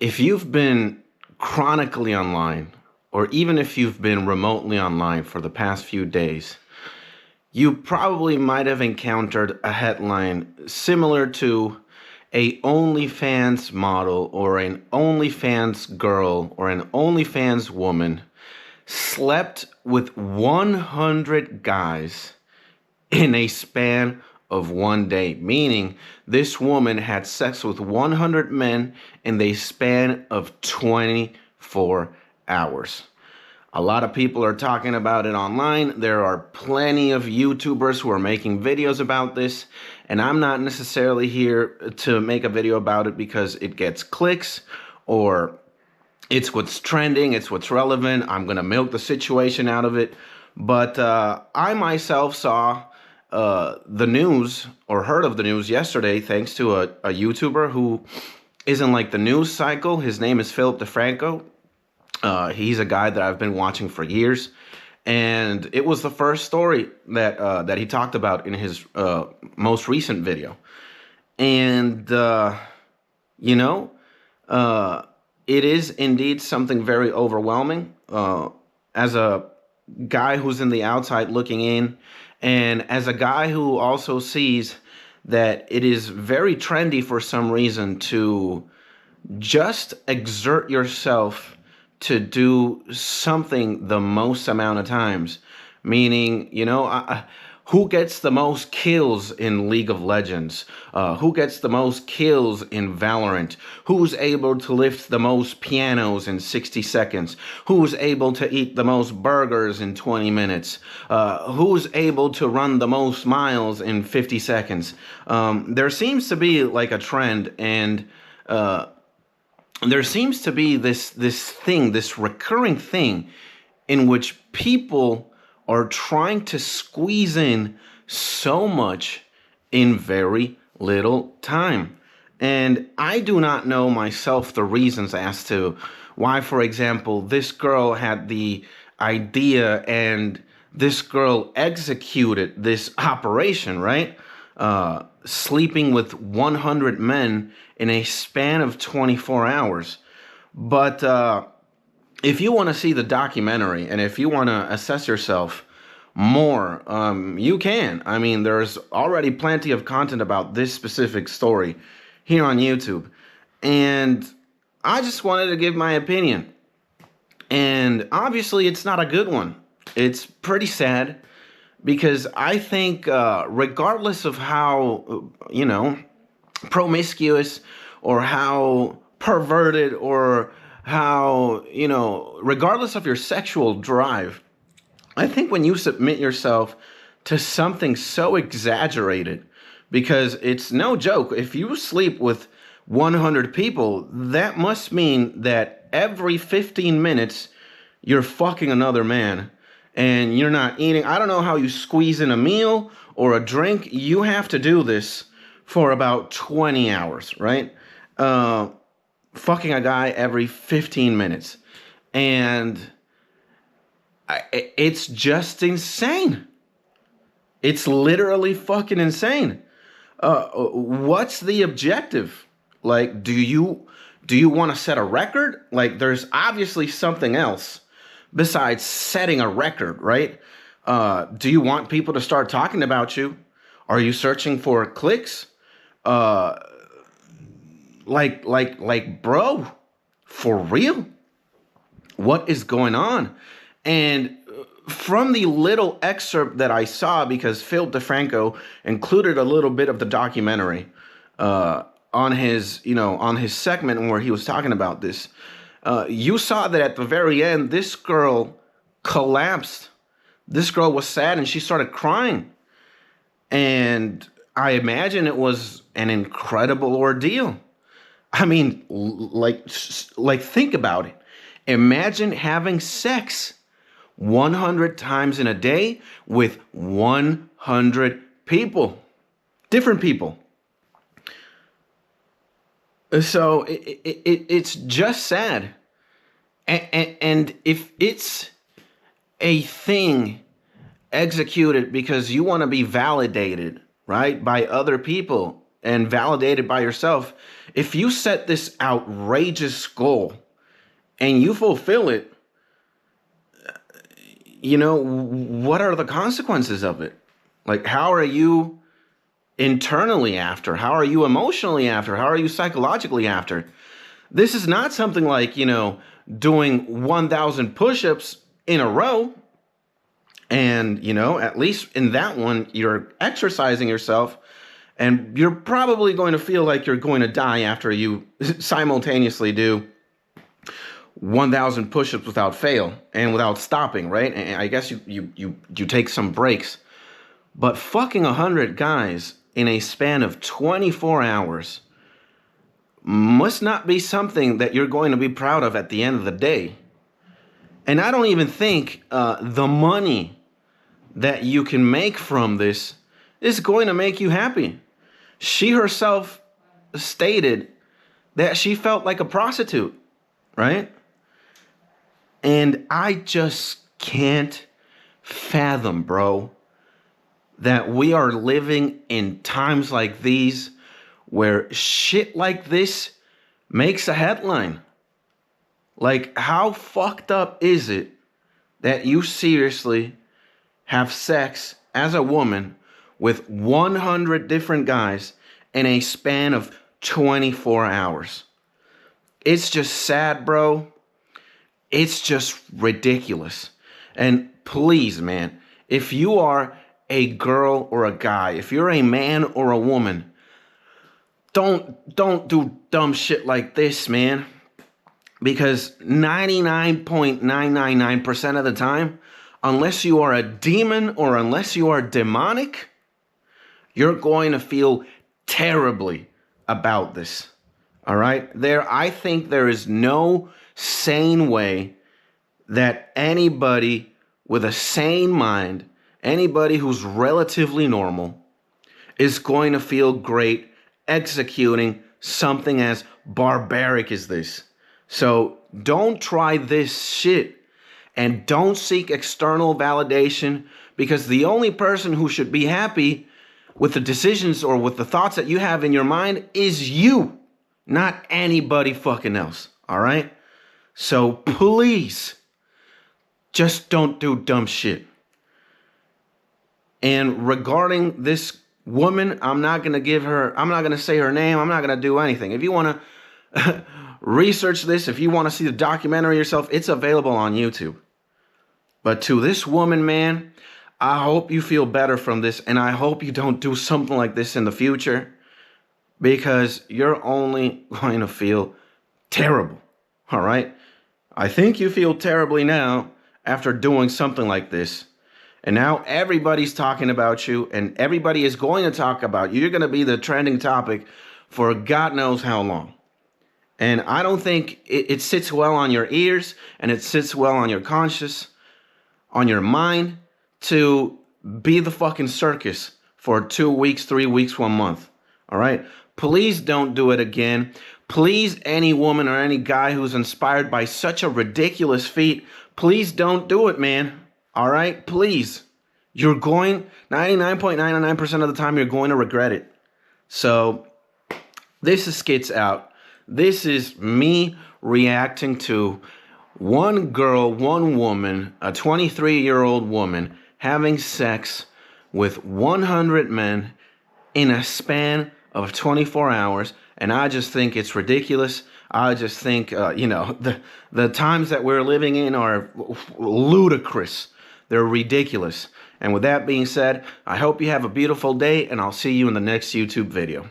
If you've been chronically online, or even if you've been remotely online for the past few days, you probably might have encountered a headline similar to a OnlyFans model or an OnlyFans girl or an OnlyFans woman slept with 100 guys in a span of one day, meaning this woman had sex with 100 men in the span of 24 hours. A lot of people are talking about it online. There are plenty of YouTubers who are making videos about this, and I'm not necessarily here to make a video about it because it gets clicks or it's what's trending, it's what's relevant. I'm going to milk the situation out of it. But I myself saw the news or heard of the news yesterday thanks to a YouTuber who is in like the news cycle. His name is Philip DeFranco. He's a guy that I've been watching for years, and it was the first story that he talked about in his most recent video. And you know, it is indeed something very overwhelming. As a guy who's in the outside looking in, and as a guy who also sees that it is very trendy for some reason to just exert yourself to do something the most amount of times, meaning, who gets the most kills in League of Legends? Who gets the most kills in Valorant? Who's able to lift the most pianos in 60 seconds? Who's able to eat the most burgers in 20 minutes? Who's able to run the most miles in 50 seconds? There seems to be like a trend, and there seems to be this recurring thing in which people are trying to squeeze in so much in very little time. And I do not know myself the reasons as to why, for example, this girl had the idea and this girl executed this operation, right? Sleeping with 100 men in a span of 24 hours. But if you want to see the documentary and if you want to assess yourself more, you can. I mean, there's already plenty of content about this specific story here on YouTube. And I just wanted to give my opinion. And obviously, it's not a good one. It's pretty sad because I think regardless of how, promiscuous or how perverted or how, regardless of your sexual drive, I think when you submit yourself to something so exaggerated, because it's no joke, if you sleep with 100 people, that must mean that every 15 minutes you're fucking another man and you're not eating. I don't know how you squeeze in a meal or a drink. You have to do this for about 20 hours, right? Fucking a guy every 15 minutes. And it's just insane. It's literally fucking insane. What's the objective? Like, do you want to set a record? Like, there's obviously something else besides setting a record, right? Do you want people to start talking about you? Are you searching for clicks? Like, bro, for real? What is going on? And from the little excerpt that I saw, because Phil DeFranco included a little bit of the documentary on his segment where he was talking about this, you saw that at the very end, this girl collapsed. This girl was sad and she started crying. And I imagine it was an incredible ordeal. I mean, like think about it. Imagine having sex 100 times in a day with 100 people, different people. So it's just sad. And if it's a thing executed because you want to be validated, right, by other people and validated by yourself, if you set this outrageous goal and you fulfill it, you know, what are the consequences of it? Like, how are you internally after? How are you emotionally after? How are you psychologically after? This is not something like, you know, doing 1,000 push-ups in a row. And, you know, at least in that one, you're exercising yourself, and you're probably going to feel like you're going to die after you simultaneously do 1,000 push-ups without fail and without stopping, right? And I guess you take some breaks. But fucking 100 guys in a span of 24 hours must not be something that you're going to be proud of at the end of the day. And I don't even think the money that you can make from this is going to make you happy. She herself stated that she felt like a prostitute, right? And I just can't fathom, bro, that we are living in times like these where shit like this makes a headline. Like, how fucked up is it that you seriously have sex as a woman with 100 different guys in a span of 24 hours? It's just sad, bro. It's just ridiculous. And please, man, if you are a girl or a guy, if you're a man or a woman, don't do dumb shit like this, man. Because 99.999% of the time, unless you are a demon or unless you are demonic, you're going to feel terribly about this. All right? I think there is no sane way that anybody with a sane mind, anybody who's relatively normal, is going to feel great executing something as barbaric as this. So don't try this shit, and don't seek external validation, because the only person who should be happy with the decisions or with the thoughts that you have in your mind is you, not anybody fucking else. All right? So please, just don't do dumb shit. And regarding this woman, I'm not going to say her name. I'm not going to do anything. If you want to research this, if you want to see the documentary yourself, it's available on YouTube. But to this woman, man, I hope you feel better from this, and I hope you don't do something like this in the future, because you're only going to feel terrible. All right? I think you feel terribly now after doing something like this. And now everybody's talking about you, and everybody is going to talk about you. You're going to be the trending topic for God knows how long. And I don't think it sits well on your ears, and it sits well on your conscience, on your mind, to be the fucking circus for 2 weeks, 3 weeks, 1 month. All right? Please don't do it again. Please, any woman or any guy who's inspired by such a ridiculous feat, please don't do it, man. All right? Please. You're going, 99.99% of the time, you're going to regret it. So, this is Skits Out. This is me reacting to one girl, one woman, a 23-year-old woman, having sex with 100 men in a span of 24 hours. And I just think it's ridiculous. I just think, the times that we're living in are ludicrous. They're ridiculous. And with that being said, I hope you have a beautiful day, and I'll see you in the next YouTube video.